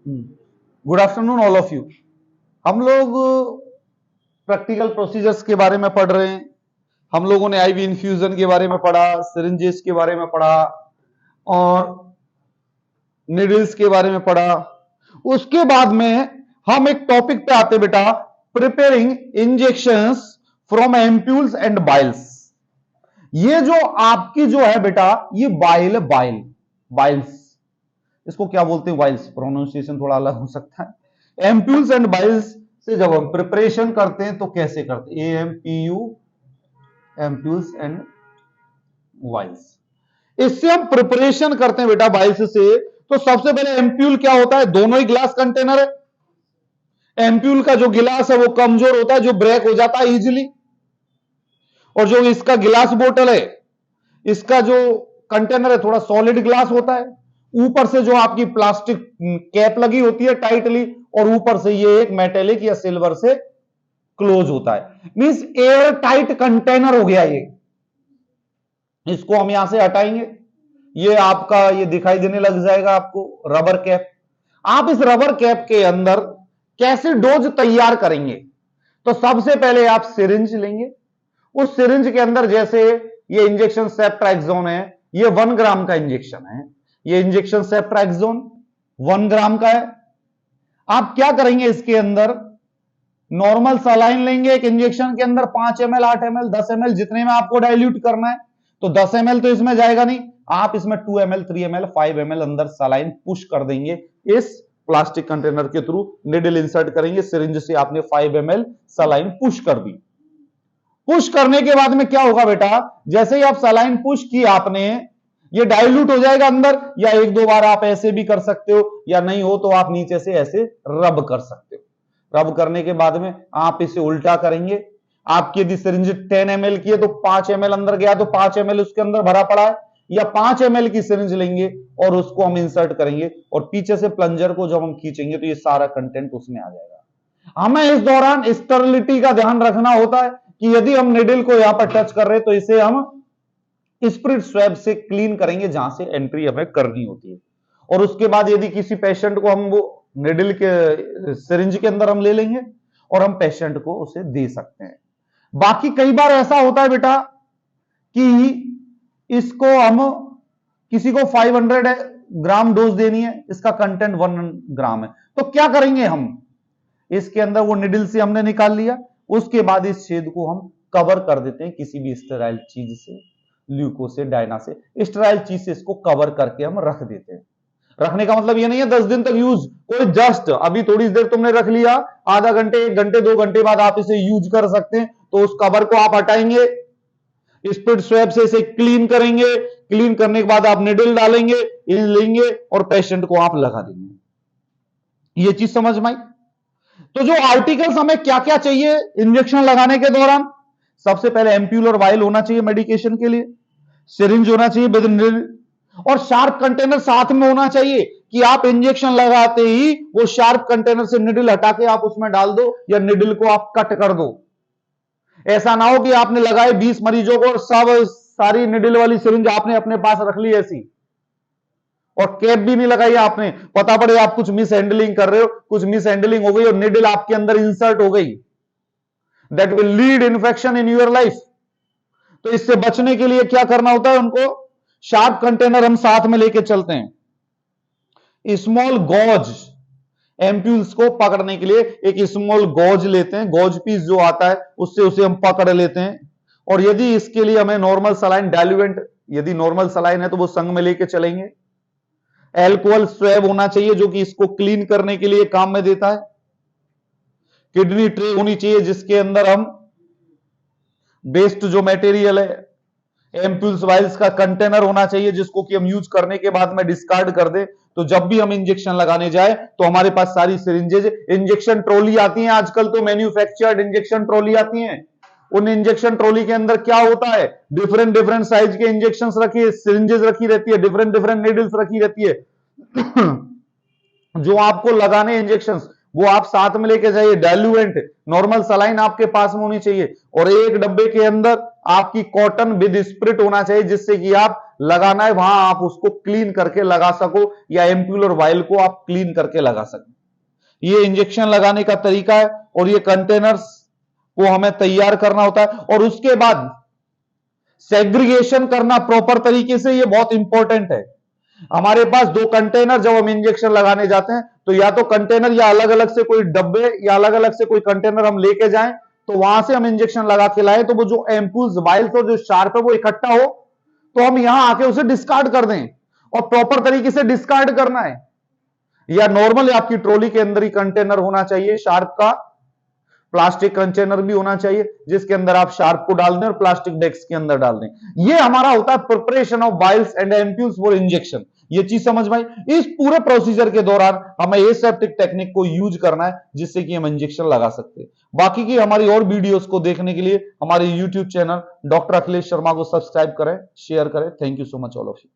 Good afternoon all of you. हम लोग practical procedures के बारे में पढ़ रहे हैं। हम लोगों ने आईवी इन्फ्यूजन के बारे में पढ़ा, सिरिंजेस के बारे में पढ़ा और निडल्स के बारे में पढ़ा। उसके बाद में हम एक टॉपिक पे आते बेटा, preparing injections from ampoules and Biles. ये जो आपकी जो है बेटा, ये बाइल्स, इसको क्या बोलते हैं, वाइल्स, प्रोनाउंसिएशन थोड़ा अलग हो सकता है। एम्प्यूल्स एंड बाइल्स से जब हम प्रिपरेशन करते हैं तो कैसे करते हैं, AMPU, एम्प्यूल्स एंड वाइल्स। इससे हम प्रिपरेशन करते हैं बेटा बाइल्स से। तो सबसे पहले एम्प्यूल क्या होता है, दोनों ही ग्लास कंटेनर है। एम्प्यूल का जो गिलास है वो कमजोर होता है, जो ब्रेक हो जाता है इजीली। और जो इसका गिलास बोतल है, इसका जो कंटेनर है थोड़ा सॉलिड ग्लास होता है। ऊपर से जो आपकी प्लास्टिक कैप लगी होती है टाइटली, और ऊपर से ये एक मेटेलिक या सिल्वर से क्लोज होता है। मींस एयर टाइट कंटेनर हो गया ये। इसको हम यहां से हटाएंगे, ये आपका ये दिखाई देने लग जाएगा आपको रबर कैप। आप इस रबर कैप के अंदर कैसे डोज तैयार करेंगे, तो सबसे पहले आप सिरिंज लेंगे। उस सिरिंज के अंदर जैसे ये इंजेक्शन सेफ्ट्रैक्सोन है, ये 1 ग्राम का इंजेक्शन है। ये इंजेक्शन सेफ्ट्रैक्सोन 1 ग्राम का है। आप क्या करेंगे, इसके अंदर नॉर्मल सलाइन लेंगे एक इंजेक्शन के अंदर 5 ml, 8 ml, 10 ml, जितने में आपको डाइल्यूट करना है। तो 10 ml तो इसमें जाएगा नहीं, आप इसमें 2 ml, 3 ml, 5 ml अंदर सलाइन पुश कर देंगे। इस प्लास्टिक कंटेनर के थ्रू निडल इंसर्ट करेंगे, सिरिंज से आपने 5 ml सलाइन पुश कर दी। पुश करने के बाद में क्या होगा बेटा, जैसे ही आप सलाइन पुश की आपने, ये डाइल्यूट हो जाएगा अंदर। या 1-2 बार आप ऐसे भी कर सकते हो, या नहीं हो तो आप नीचे से ऐसे रब कर सकते हो। रब करने के बाद में आप इसे उल्टा करेंगे। आपकी यदि सिरिंज 10 ml की है तो 5 ml अंदर गया तो 5 ml उसके अंदर भरा पड़ा है। या 5 ml की सिरिंज लेंगे और उसको हम इंसर्ट करेंगे, और पीछे से प्लंजर को जब हम खींचेंगे तो ये सारा कंटेंट उसमें आ जाएगा। हमें इस दौरान स्टेरिलिटी का ध्यान रखना होता है कि यदि हम निडल को यहां पर टच कर रहे हैं तो इसे हम स्पिरिट स्वैब से क्लीन करेंगे जहां से एंट्री हमें करनी होती है। और उसके बाद यदि किसी पेशेंट को हम वो निडल के सिरिंज के अंदर हम ले लेंगे और हम पेशेंट को उसे दे सकते हैं। बाकी कई बार ऐसा होता है बेटा कि इसको हम किसी को 500 ग्राम डोज देनी है, इसका कंटेंट 1 ग्राम है, तो क्या करेंगे हम, इसके अंदर वो निडल से हमने निकाल लिया, उसके बाद इस छेद को हम कवर कर देते हैं किसी भी स्टेराइल चीज से, ल्यूको से, डायना से, स्टेराइल चीज से इसको कवर करके हम रख देते हैं। रखने का मतलब ये नहीं है 10 दिन तक यूज, कोई जस्ट अभी थोड़ी देर तुमने रख लिया, आधा घंटे, 1 घंटे, 2 घंटे बाद आप इसे यूज कर सकते हैं। तो उस कवर को आप हटाएंगे, स्पिरिट स्वैब से इसे क्लीन करेंगे, क्लीन करने के बाद आप निडल डालेंगे, लेंगे और पेशेंट को आप लगा देंगे। ये चीज समझ में आई। तो जो आर्टिकल्स हमें क्या क्या चाहिए इंजेक्शन लगाने के दौरान, सबसे पहले एम्प्यूल और वाइल होना चाहिए मेडिकेशन के लिए, सिरिंज होना चाहिए विद निडल, और शार्प कंटेनर साथ में होना चाहिए कि आप इंजेक्शन लगाते ही वो शार्प कंटेनर से निडल हटा के आप उसमें डाल दो, या निडल को आप कट कर दो। ऐसा ना हो कि आपने लगाए 20 मरीजों को और सब सारी निडल वाली सिरिंज आपने अपने पास रख ली ऐसी, और कैप भी नहीं लगाई आपने, पता पड़े आप कुछ मिस हैंडलिंग कर रहे हो, कुछ मिस हैंडलिंग हो गई और निडल आपके अंदर इंसर्ट हो गई, that will lead infection in your life. तो इससे बचने के लिए क्या करना होता है, उनको शार्प कंटेनर हम साथ में लेके चलते हैं। स्मॉल गॉज, एम्प्यूल्स को पकड़ने के लिए एक स्मॉल गॉज लेते हैं, गॉज पीस जो आता है उससे उसे हम पकड़ लेते हैं। और यदि इसके लिए हमें नॉर्मल सलाइन डाइल्यूएंट, यदि नॉर्मल सलाइन है तो वो संग में लेके चलेंगे। एल्कोहल स्वैब होना चाहिए जो कि इसको क्लीन करने के लिए काम में देता है। किडनी ट्रे होनी चाहिए जिसके अंदर हम वेस्ट जो मटेरियल है, एम्प्यूल्स वाइल्स का कंटेनर होना चाहिए जिसको कि हम यूज करने के बाद में डिस्कार्ड कर दे। तो जब भी हम इंजेक्शन लगाने जाए तो हमारे पास सारी सिरिंजेज, इंजेक्शन ट्रॉली आती हैं आजकल, तो मैन्युफैक्चर्ड इंजेक्शन ट्रॉली आती हैं। उन इंजेक्शन ट्रॉली के अंदर क्या होता है, डिफरेंट डिफरेंट साइज के इंजेक्शंस रखी, सिरिंजेस रखी रहती है, डिफरेंट डिफरेंट नीडल्स रखी रहती है। जो आपको लगाने इंजेक्शंस वो आप साथ में लेके जाइए। डाइल्यूएंट, नॉर्मल सलाइन आपके पास में होनी चाहिए, और एक डब्बे के अंदर आपकी कॉटन विद स्प्रिट होना चाहिए जिससे कि आप लगाना है वहां आप उसको क्लीन करके लगा सको, या एम्प्यूल और वायल को आप क्लीन करके लगा सको। ये इंजेक्शन लगाने का तरीका है, और ये कंटेनर्स को हमें तैयार करना होता है, और उसके बाद सेग्रीगेशन करना प्रॉपर तरीके से, ये बहुत इंपॉर्टेंट है। हमारे पास दो कंटेनर, जब हम इंजेक्शन लगाने जाते हैं तो या तो कंटेनर या अलग अलग से कोई डब्बे या अलग अलग से कोई कंटेनर हम लेके जाएं, तो वहां से हम इंजेक्शन लगा के लाए, तो वो जो एम्पूल्स वाइल्स और जो शार्प है वो इकट्ठा हो, तो हम यहां आके उसे डिस्कार्ड कर दें, और प्रॉपर तरीके से डिस्कार्ड करना है। या नॉर्मल आपकी ट्रॉली के अंदर ही कंटेनर होना चाहिए शार्प का, प्लास्टिक कंटेनर भी होना चाहिए जिसके अंदर आप शार्प को डाल दें और प्लास्टिक डेस्क के अंदर डाल दें। ये हमारा होता है preparation of vials and ampoules for injection. ये चीज समझ में आई। इस पूरे प्रोसीजर के दौरान हमें एसेप्टिक टेक्निक को यूज करना है जिससे कि हम इंजेक्शन लगा सकते हैं। बाकी की हमारी और वीडियोस को देखने के लिए हमारे YouTube channel doctor Akhilesh Sharma को सब्सक्राइब करें, शेयर करें। Thank you so much all of you.